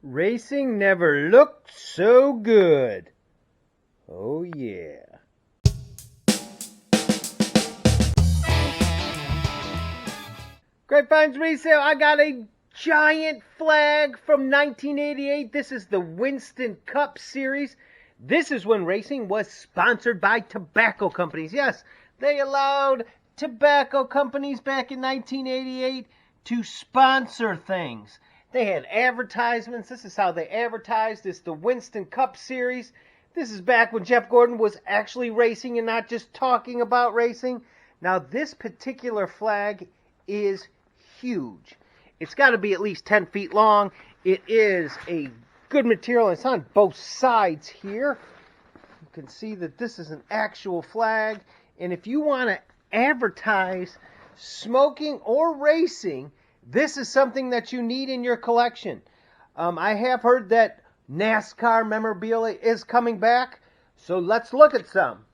Racing never looked so good. Oh yeah. Grapevine's Resale. I got a giant flag from 1988. This is the Winston Cup Series. This is when racing was sponsored by tobacco companies. Yes, they allowed tobacco companies back in 1988 to sponsor things. They had advertisements. This is how they advertised. It's the Winston Cup Series. This is back when Jeff Gordon was actually racing and not just talking about racing. Now, this particular flag is huge. It's got to be at least 10 feet long. It is a good material. It's on both sides here. You can see that this is an actual flag. And if you want to advertise smoking or racing, this is something that you need in your collection. I have heard that NASCAR memorabilia is coming back, so let's look at some.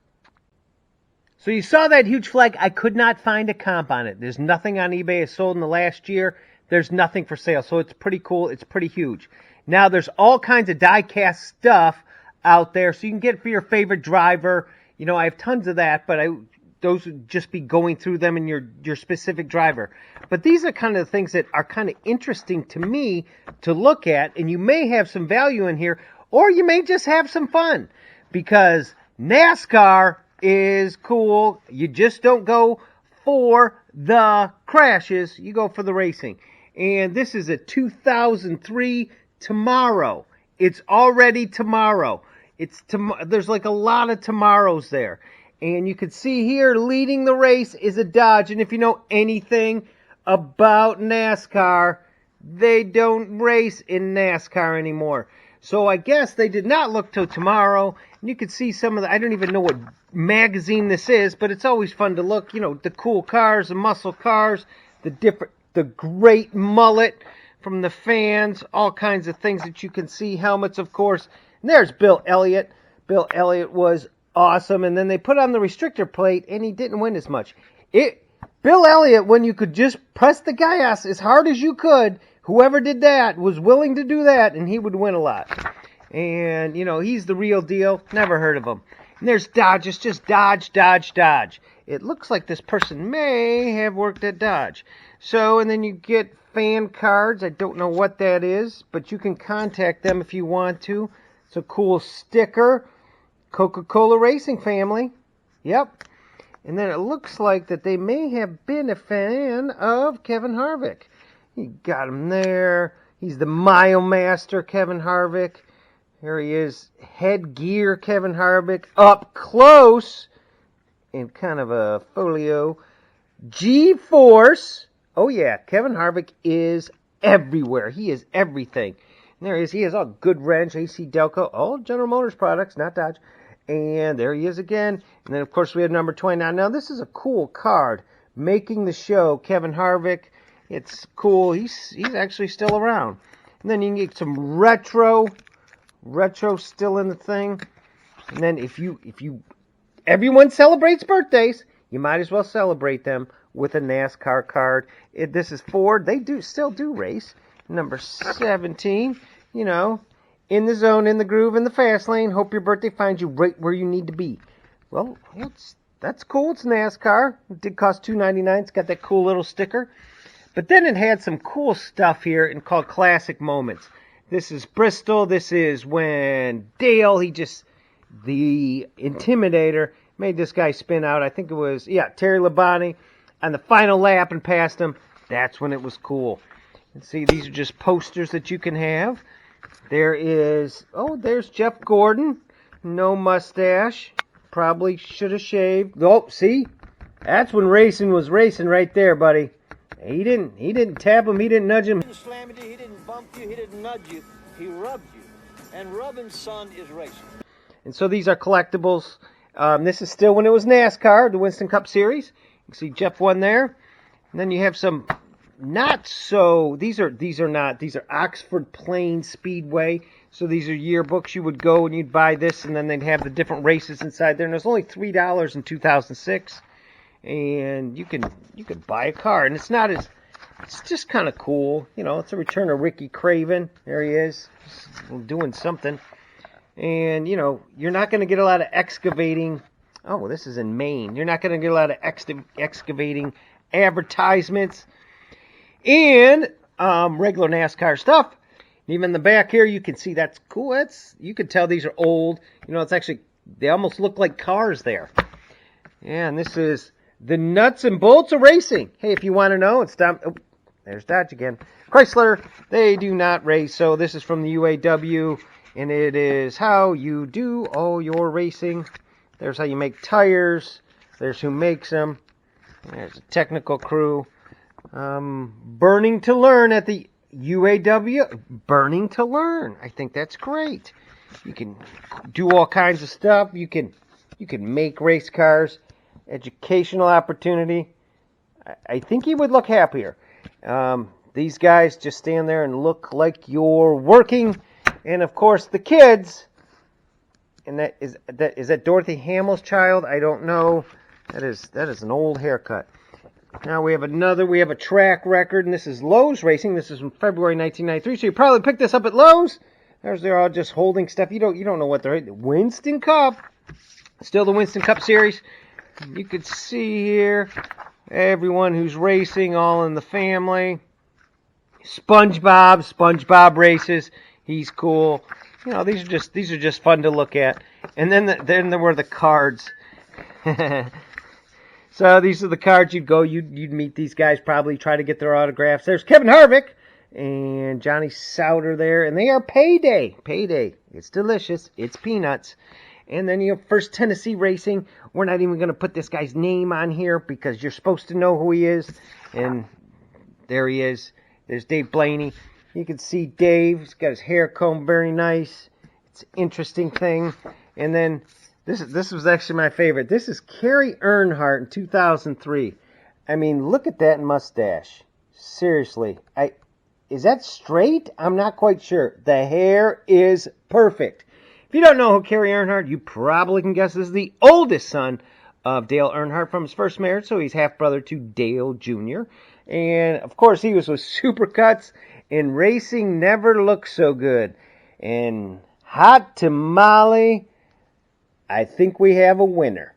So you saw that huge flag. I could not find a comp on it. There's nothing on eBay. It's sold in the last year. There's nothing for sale, so it's pretty cool. It's pretty huge. Now, there's all kinds of die-cast stuff out there, so you can get it for your favorite driver. You know, I have tons of that, but those would just be going through them in your specific driver. But these are kind of the things that are kind of interesting to me to look at, and you may have some value in here, or you may just have some fun, because NASCAR is cool. You just don't go for the crashes, you go for the racing. And this is a 2003 Tomorrow. It's already tomorrow. There's like a lot of tomorrows there. And you can see here, leading the race is a Dodge. And if you know anything about NASCAR, they don't race in NASCAR anymore. So I guess they did not look till tomorrow. And you can see some of the, I don't even know what magazine this is, but it's always fun to look. You know, the cool cars, the muscle cars, the great mullet from the fans, all kinds of things that you can see. Helmets, of course. And there's Bill Elliott. Bill Elliott was awesome, and then they put on the restrictor plate, and he didn't win as much. Bill Elliott, when you could just press the gas as hard as you could, whoever did that was willing to do that, and he would win a lot. And, you know, he's the real deal. Never heard of him. And there's Dodge. It's just Dodge, Dodge, Dodge. It looks like this person may have worked at Dodge. So, and then you get fan cards. I don't know what that is, but you can contact them if you want to. It's a cool sticker. Coca-Cola Racing Family. Yep. And then it looks like that they may have been a fan of Kevin Harvick. You got him there. He's the Mile Master, Kevin Harvick. Here he is. Headgear, Kevin Harvick. Up close. In kind of a folio. G-Force. Oh yeah, Kevin Harvick is everywhere. He is everything. And there he is. He has all good wrench, AC Delco, all General Motors products, not Dodge. And there he is again. And then, of course, we have number 29. Now, this is a cool card. Making the Show, Kevin Harvick. It's cool. He's actually still around. And then you can get some retro still in the thing. And then everyone celebrates birthdays, you might as well celebrate them with a NASCAR card. This is Ford. They still do race. Number 17, you know, in the zone, in the groove, in the fast lane. Hope your birthday finds you right where you need to be. Well, that's cool. It's NASCAR. It did cost $2.99. It's got that cool little sticker. But then it had some cool stuff here and called Classic Moments. This is Bristol. This is when Dale, the Intimidator, made this guy spin out. I think it was, Terry Labonte on the final lap and passed him. That's when it was cool. And see, these are just posters that you can have. There's Jeff Gordon. No mustache. Probably should have shaved. Oh, see? That's when racing was racing right there, buddy. He didn't tap him. He didn't nudge him. He didn't slam you. He didn't bump you. He didn't nudge you. He rubbed you. And rubbing, son, is racing. And so these are collectibles. This is still when it was NASCAR, the Winston Cup Series. You can see Jeff won there. And then you have some not so. These are not. These are Oxford Plains Speedway. So these are yearbooks. You would go and you'd buy this, and then they'd have the different races inside there. And it was only $3 in 2006. And you could buy a car, and it's not as it's just kind of cool. You know, it's a return of Ricky Craven. There he is, just doing something. And, you know, you're not going to get a lot of excavating. Oh, well, this is in Maine. You're not going to get a lot of excavating advertisements and regular NASCAR stuff. Even in the back here, you can see that's cool. You can tell these are old. You know, it's actually, they almost look like cars there. Yeah, and this is the nuts and bolts of racing. Hey, if you want to know, it's Dom. Oh, there's Dodge again. Chrysler, they do not race. So this is from the UAW, and it is how you do all your racing. There's how you make tires. There's who makes them. There's a technical crew. Burning to learn at the UAW. Burning to learn. I think that's great. You can do all kinds of stuff. You can make race cars. Educational opportunity. I think you would look happier. These guys just stand there and look like you're working. And of course the kids. And is that Dorothy Hamill's child? I don't know. That is an old haircut. Now we have a track record, and this is Lowe's Racing. This is from February 1993. So you probably picked this up at Lowe's. They're all just holding stuff. You don't know what they're. Winston Cup, still the Winston Cup series. You could see here everyone who's racing, all in the family. SpongeBob races. He's cool. You know, these are just fun to look at. And then there were the cards. So these are the cards you'd meet these guys, probably try to get their autographs. There's Kevin Harvick and Johnny Sauter there, and they are Payday. It's delicious. It's peanuts. And then you have First Tennessee Racing. We're not even going to put this guy's name on here because you're supposed to know who he is. And there he is. There's Dave Blaney. You can see Dave. He's got his hair combed very nice. It's an interesting thing. And then this was actually my favorite. This is Kerry EarnHardt in 2003. I mean, look at that mustache. Seriously. Is that straight? I'm not quite sure. The hair is perfect. If you don't know who Kerry EarnHardt, you probably can guess this is the oldest son of Dale Earnhardt from his first marriage, so he's half-brother to Dale Jr. And, of course, he was with Supercuts, and racing never looked so good. And hot tamale, I think we have a winner.